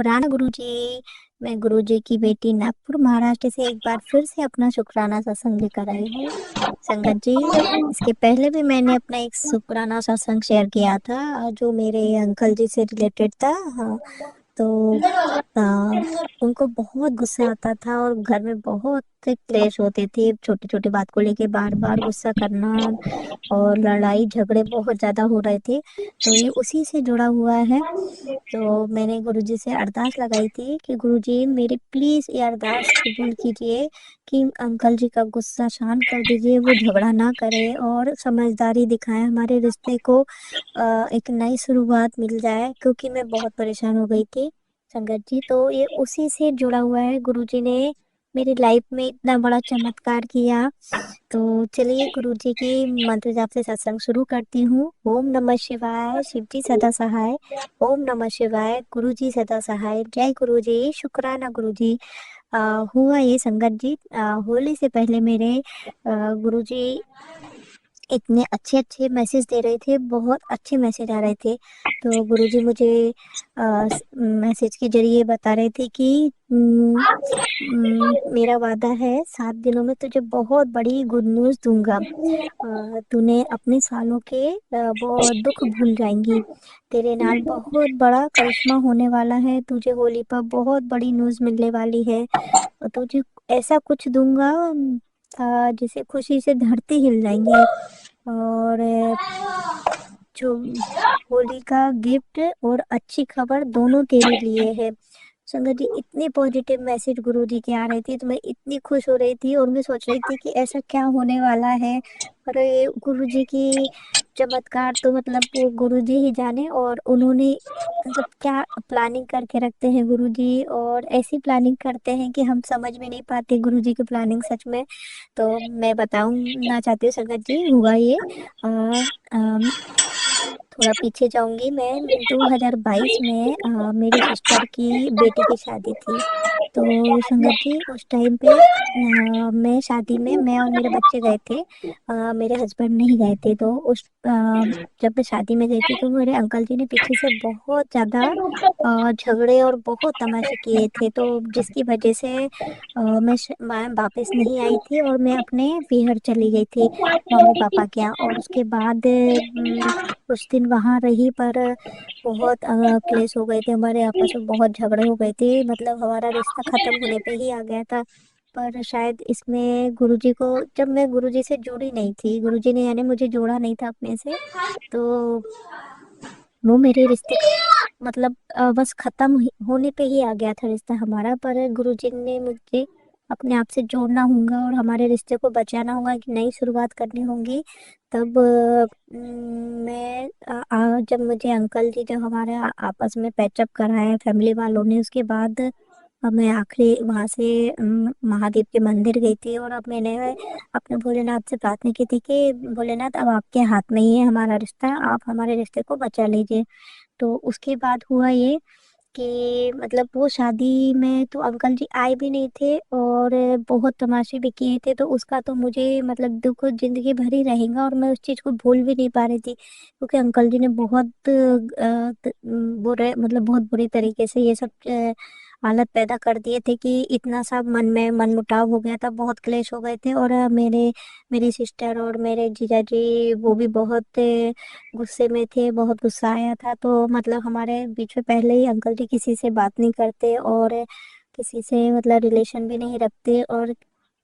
शुक्राना गुरुजी। मैं गुरुजी की बेटी नागपुर महाराष्ट्र से एक बार फिर से अपना शुक्राना सत्संग लेकर आई हूँ। संगत जी, इसके पहले भी मैंने अपना एक शुक्राना सत्संग शेयर किया था जो मेरे अंकल जी से रिलेटेड था। हाँ, तो आ, उनको बहुत गुस्सा आता था और घर में बहुत से क्लेश होते थे, छोटी छोटी बात को लेके बार बार गुस्सा करना और लड़ाई झगड़े बहुत ज्यादा हो रहे थे। तो ये उसी से जुड़ा हुआ है। तो मैंने गुरुजी से अरदास लगाई थी कि गुरुजी मेरी प्लीज ये अरदास कबूल कीजिए कि अंकल जी का गुस्सा शांत कर दीजिए, वो झगड़ा ना करे और समझदारी दिखाएं, हमारे रिश्ते को एक नई शुरुआत मिल जाए, क्योंकि मैं बहुत परेशान हो गई थी। संगत जी, तो ये उसी से जुड़ा हुआ है। गुरुजी ने मेरी लाइफ में इतना बड़ा चमत्कार किया। तो चलिए गुरुजी की मंत्र जाप से सत्संग शुरू करती हूँ। ओम नमः शिवाय, शिव जी सदा सहाय। ओम नमः शिवाय, गुरु जी सदा सहाय। जय गुरु जी, शुक्राना गुरु जी। हुआ ये संगत जी, होली से पहले मेरे गुरु जी इतने अच्छे अच्छे मैसेज दे रहे थे, बहुत अच्छे मैसेज आ रहे थे। तो गुरुजी मुझे मैसेज के जरिए बता रहे थे कि मेरा वादा है 7 दिनों में तुझे बहुत बड़ी गुड न्यूज़ दूंगा। तूने अपने सालों के वो दुख भूल जाएंगी। तेरे नाल बहुत बड़ा करिश्मा होने वाला है, तुझे होली पर बहुत बड़ी न्यूज़ मिलने वाली है। और तुझे ऐसा कुछ दूंगा जिसे खुशी से धरती हिल जाएंगी। और जो होली का गिफ्ट और अच्छी खबर दोनों तेरे लिए है। संगत जी, इतने पॉजिटिव मैसेज गुरु जी के आ रहे थे तो मैं इतनी खुश हो रही थी और मैं सोच रही थी कि ऐसा क्या होने वाला है। और ये गुरु जी की चमत्कार तो मतलब वो गुरु जी ही जाने, और उन्होंने मतलब क्या प्लानिंग करके रखते हैं गुरु जी, और ऐसी प्लानिंग करते हैं कि हम समझ में नहीं पाते गुरु जी की प्लानिंग सच में। तो मैं बताऊंगा चाहती हूँ संगत जी, हुआ ये आ, थोड़ा पीछे जाऊंगी मैं। 2022 में मेरी सिस्टर की बेटी की शादी थी। तो संगत जी उस टाइम पे मैं शादी में मैं और मेरे बच्चे गए थे। मेरे हस्बैंड नहीं गए थे। तो जब मैं शादी में गई थी तो मेरे अंकल जी ने पीछे से बहुत ज्यादा झगड़े और बहुत तमाशे किए थे, तो जिसकी वजह से मैं वापस नहीं आई थी और मैं अपने पीहर चली गई थी, मम्मी पापा के यहाँ। और उसके बाद कुछ दिन वहां रही, पर बहुत क्लेश हो गए थे हमारे आपस में, बहुत झगड़े हो गए थे, मतलब हमारा रिश्ता खत्म होने पे ही आ गया था। पर शायद इसमें गुरुजी को, जब मैं गुरुजी से जुड़ी नहीं थी, गुरुजी ने यानी मुझे जोड़ा नहीं था अपने से, तो वो मेरे रिश्ते मतलब बस खत्म होने पे ही आ गया था रिश्ता हमारा। पर गुरुजी ने मुझे अपने आप से जोड़ना होगा और हमारे रिश्ते को बचाना होगा, कि नई शुरुआत करनी होगी। तब मैं जब मुझे अंकल जी जब हमारे आपस में पैचअप कराया फैमिली वालों ने, उसके बाद अब मैं आखिरी वहां से महादेव के मंदिर गई थी और अब मैंने अपने भोलेनाथ से प्रार्थना की थी कि भोलेनाथ अब आपके हाथ में ही है हमारा रिश्ता, आप हमारे रिश्ते को बचा लीजिए। तो उसके बाद हुआ ये कि मतलब वो शादी में तो अंकल जी आए भी नहीं थे और बहुत तमाशे भी किए थे, तो उसका तो मुझे मतलब दुख जिंदगी भर ही रहेगा और मैं उस चीज को भूल भी नहीं पा रही थी, क्योंकि अंकल जी ने बहुत बुरे मतलब बहुत बुरी तरीके से ये सब हालत पैदा कर दिए थे कि इतना सब मन में मनमुटाव हो गया था, बहुत क्लेश हो गए थे। और मेरी सिस्टर और मेरे जीजा जी वो भी बहुत गुस्से में थे, बहुत गुस्सा आया था। तो मतलब हमारे बीच में पहले ही अंकल जी किसी से बात नहीं करते और किसी से मतलब रिलेशन भी नहीं रखते, और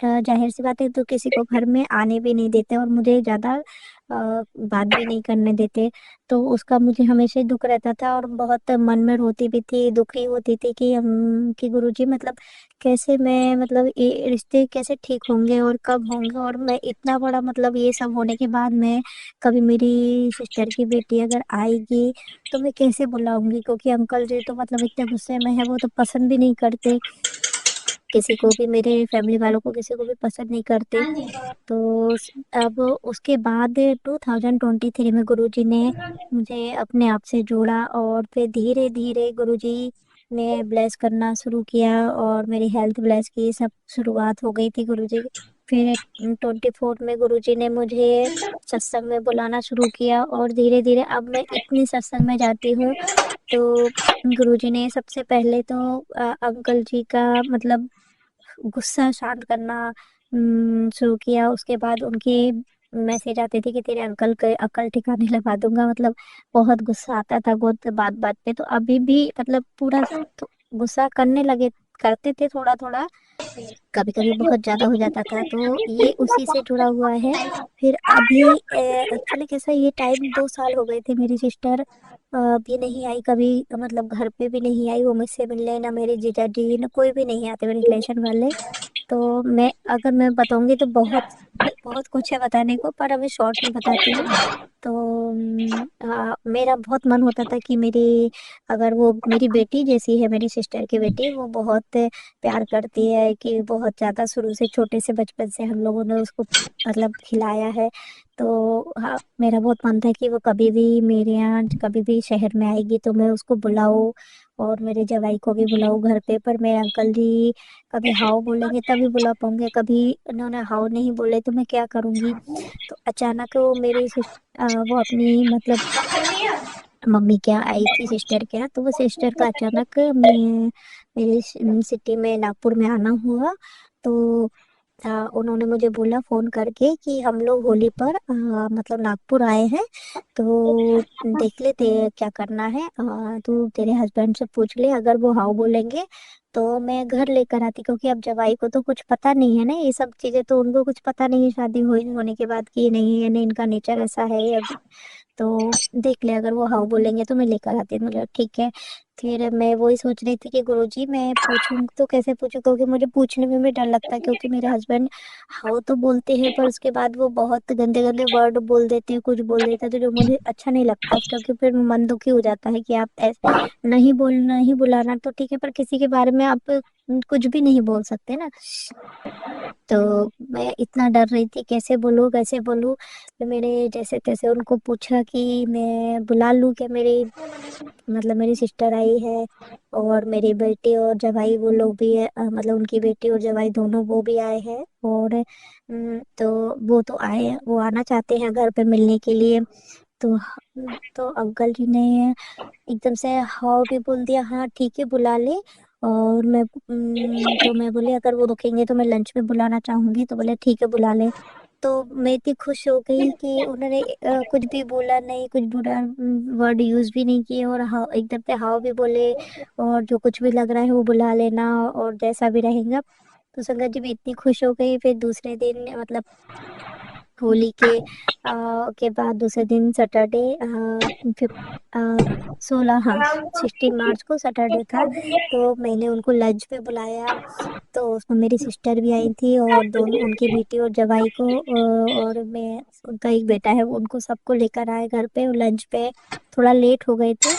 जाहिर सी बात है तो किसी को घर में आने भी नहीं देते और मुझे ज्यादा बात भी नहीं करने देते। तो उसका मुझे हमेशा ही दुख रहता था और बहुत मन में रोती भी थी, दुखी होती थी कि हम कि गुरुजी मतलब कैसे मैं मतलब ये रिश्ते कैसे ठीक होंगे और कब होंगे, और मैं इतना बड़ा मतलब ये सब होने के बाद मैं कभी मेरी सिस्टर की बेटी अगर आएगी तो मैं कैसे बुलाऊंगी, क्योंकि अंकल जी तो मतलब इतने गुस्से में है, वो तो पसंद भी नहीं करते किसी को भी, मेरे फैमिली वालों को किसी को भी पसंद नहीं करते। तो अब उसके बाद 2023 में गुरुजी ने मुझे अपने आप से जोड़ा और फिर धीरे धीरे गुरुजी ने ब्लेस करना शुरू किया और मेरी हेल्थ ब्लेस की सब शुरुआत हो गई थी गुरुजी। फिर 24 में गुरुजी ने मुझे सत्संग में बुलाना शुरू किया और धीरे धीरे अब मैं इतनी सत्संग में जाती हूँ तो गुरुजी ने सबसे पहले तो अंकल जी का मतलब गुस्सा शांत करना शुरू किया। उसके बाद उनकी मैसेज आते थे कि तेरे अंकल के अकल ठिकाने लगा दूंगा। मतलब बहुत गुस्सा आता था बहुत बात बात पे। तो अभी भी मतलब पूरा तो गुस्सा करने लगे, करते थे थोड़ा थोड़ा, कभी कभी बहुत ज्यादा हो जाता था। तो ये उसी से जुड़ा हुआ है। फिर अभी एक्चुअली कैसा, ये टाइम 2 साल हो गए थे, मेरी सिस्टर भी नहीं आई कभी, मतलब घर पे भी नहीं आई वो मुझसे मिलने, ना मेरे जीजा जी, ना कोई भी नहीं आते मेरे रिलेशन वाले। तो मैं बताऊंगी तो बहुत बहुत कुछ है बताने को, पर अभी शॉर्ट में बताती हूँ। तो मेरा बहुत मन होता था कि मेरी, अगर वो मेरी बेटी जैसी है, मेरी सिस्टर की बेटी, वो बहुत प्यार करती है कि बहुत ज्यादा, शुरू से छोटे से बचपन से हम लोगों ने उसको मतलब खिलाया है। तो हाँ, मेरा बहुत मन था कि वो कभी भी मेरे यहाँ कभी भी शहर में आएगी तो मैं उसको बुलाऊं, और मेरे जवाई को भी बुलाऊं घर पे। पर मेरे अंकल जी कभी हाउ बोलेंगे तभी बुला पाऊंगे, कभी उन्होंने हाउ नहीं बोले तो मैं क्या करूंगी। तो अचानक वो वो अपनी मतलब मम्मी क्या आई थी सिस्टर क्या, तो वो सिस्टर का अचानक मेरे सिटी में नागपुर में आना हुआ। तो उन्होंने मुझे बोला फोन करके कि हम लोग होली पर मतलब नागपुर आए हैं, तो देख ले क्या करना है। तू तेरे हस्बैंड से पूछ ले, अगर वो हाँ बोलेंगे तो मैं घर लेकर आती, क्योंकि अब जवाई को तो कुछ पता नहीं है ना, ये सब चीजें तो उनको कुछ पता नहीं है शादी होने के बाद कि ये नहीं है, नहीं इनका नेचर ऐसा है अब। तो देख ले, अगर वो हाँ बोलेंगे तो मैं लेकर आती हूँ। मुझे ठीक है। फिर मैं वही सोच रही थी कि गुरुजी मैं पूछूं तो कैसे पूछूं, क्योंकि मुझे पूछने में भी डर लगता है, क्योंकि मेरे हस्बैंड हाँ तो बोलते हैं पर उसके बाद वो बहुत गंदे गंदे वर्ड बोल देते हैं, कुछ बोल देते हैं, तो जो मुझे अच्छा नहीं लगता, क्योंकि फिर मन दुखी हो जाता है कि आप ऐसे नहीं बोलना ही बुलाना तो ठीक है, पर किसी के बारे में आप कुछ भी नहीं बोल सकते ना। तो मैं इतना डर रही थी कैसे बोलूँ कैसे बोलूँ। तो मैंने जैसे तैसे उनको पूछा कि मैं बुला लूँ क्या, मेरी मतलब मेरी सिस्टर आई है, और मेरी बेटी और जवाई वो लोग भी है, मतलब उनकी बेटी और जवाई दोनों वो भी आए हैं। और तो वो तो आए हैं, वो आना चाहते हैं घर पे मिलने के लिए। तो तो अंकल जी ने एकदम से हाँ भी बोल दिया, हाँ ठीक है बुला ले। और तो मैं बोली अगर वो रुकेंगे तो मैं लंच में बुलाना चाहूंगी, तो बोले ठीक है बुला ले। तो मैं इतनी खुश हो गई कि उन्होंने कुछ भी बोला नहीं, कुछ बुरा वर्ड यूज भी नहीं किए, और हाँ एकदम से हाँ भी बोले, और जो कुछ भी लग रहा है वो बुला लेना और जैसा भी रहेगा। तो संगत जी मैं इतनी खुश हो गई। फिर दूसरे दिन मतलब होली के बाद दूसरे दिन सैटरडे, 16, हाँ 16 मार्च को सैटरडे था। तो मैंने उनको लंच पे बुलाया। तो उसमें मेरी सिस्टर भी आई थी, और दोनों उनकी बेटी और जवाई को, और मैं, उनका एक बेटा है, उनको सबको लेकर आए घर पे लंच पे। थोड़ा लेट हो गए थे,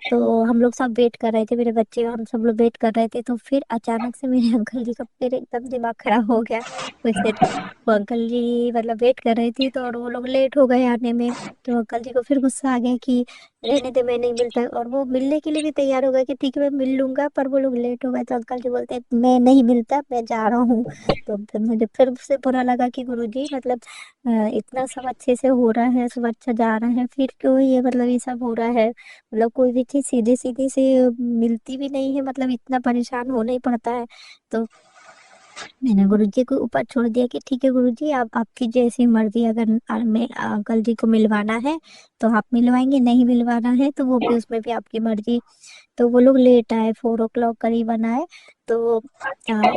तो हम लोग सब वेट कर रहे थे, मेरे बच्चे हम सब लोग वेट कर रहे थे। तो फिर अचानक से मेरे अंकल जी का फिर एकदम दिमाग खराब हो गया। वैसे वो अंकल जी मतलब वेट कर रही थी, तो और वो लोग लेट हो गए आने में। तो अंकल जी को फिर गुस्सा आ गया कि रहने दे, मैं नहीं मिलता, और वो मिलने के लिए भी तैयार हो गए कि ठीक है मैं मिल लूंगा, पर वो लोग लेट हो गए। तो अंकल जी बोलते मैं नहीं मिलता, मैं जा रहा हूँ। तो फिर मुझे फिर से बुरा लगा कि गुरुजी मतलब इतना सब अच्छे से हो रहा है, सब अच्छा जा रहा है, फिर क्यों ये मतलब ये सब हो रहा है। मतलब कोई भी चीज सीधे सीधे से मिलती भी नहीं है, मतलब इतना परेशान होना ही पड़ता है। तो मैंने गुरुजी को ऊपर छोड़ दिया कि ठीक है गुरुजी, आप आपकी जैसी मर्जी, अगर मैं अंकल जी को मिलवाना है तो आप मिलवाएंगे, नहीं मिलवाना है तो वो भी, उसमें भी आपकी मर्जी। तो वो लोग लेट आए, 4 o'clock करीबन आए। तो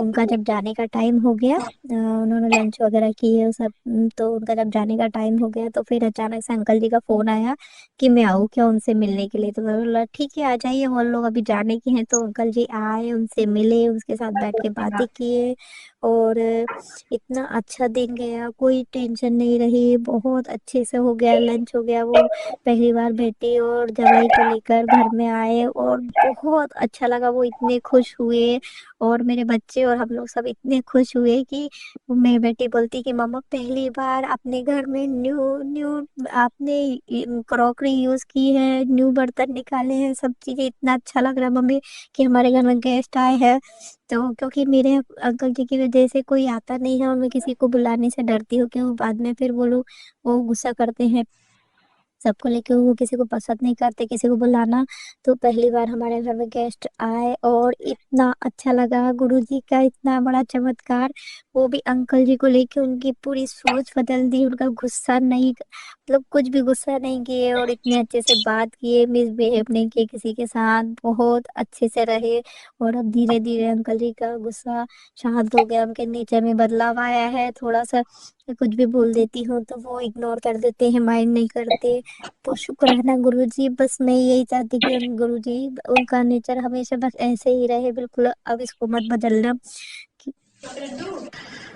उनका जब जाने का टाइम हो गया, उन्होंने लंच वगैरह किए सब, तो उनका जब जाने का टाइम हो गया, तो फिर अचानक से अंकल जी का फोन आया कि मैं आऊँ क्या उनसे मिलने के लिए। तो मैं बोला ठीक है आ जाइए, वो लोग अभी जाने के हैं। तो अंकल जी आए, उनसे मिले, उसके साथ बैठ के बातें किए। और इतना अच्छा दिन गया, कोई टेंशन नहीं रही, बहुत अच्छे से हो गया, लंच हो गया। वो पहली बार बेटी और जवाई को लेकर घर में आए, और बहुत अच्छा लगा, वो इतने खुश हुए। और मेरे बच्चे और हम लोग सब इतने खुश हुए कि मेरी बेटी बोलती कि मम्मा पहली बार अपने घर में न्यू न्यू आपने क्रॉकरी यूज की है, न्यू बर्तन निकाले हैं, सब चीजें इतना अच्छा लग रहा है मम्मी कि हमारे घर में गेस्ट आए हैं। तो क्योंकि मेरे अंकल जी की वजह से कोई आता नहीं है, और मैं किसी को बुलाने से डरती हूँ कि वो बाद में फिर वो लोग वो गुस्सा करते हैं। सबको लेके वो किसी को पसंद नहीं करते किसी को बुलाना। तो पहली बार हमारे घर में गेस्ट आए और इतना अच्छा लगा, गुरुजी का इतना बड़ा चमत्कार। वो भी अंकल जी को लेके उनकी पूरी सोच बदल दी, उनका गुस्सा नहीं, मतलब कुछ भी गुस्सा नहीं किए और इतने अच्छे से बात किए, मिसबिहेव नहीं किए किसी के साथ, बहुत अच्छे से रहे। और अब धीरे धीरे अंकल जी का गुस्सा शांत हो गया, उनके नेचर में बदलाव आया है थोड़ा सा। कुछ भी बोल देती हूँ तो वो इग्नोर कर देते हैं, माइंड नहीं करते। तो शुक्र है ना गुरुजी, बस मैं यही चाहती कि उन गुरुजी, उनका नेचर हमेशा बस ऐसे ही रहे बिल्कुल, अब इसको मत बदलना।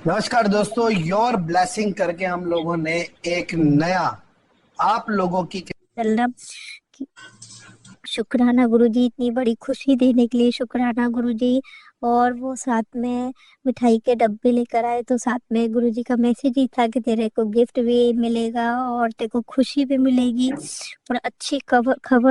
नमस्कार दोस्तों, योर ब्लेसिंग करके हम लोगों ने एक नया आप लोगों की बदलना। शुक्राना गुरुजी, इतनी बड़ी खुशी देने के लिए शुक्राना गुरुजी। और वो साथ में मिठाई के डब्बे लेकर आए, तो साथ में गुरुजी का मैसेज ही था कि तेरे को गिफ्ट भी मिलेगा और तेरे को खुशी भी मिलेगी और अच्छी खबर खबर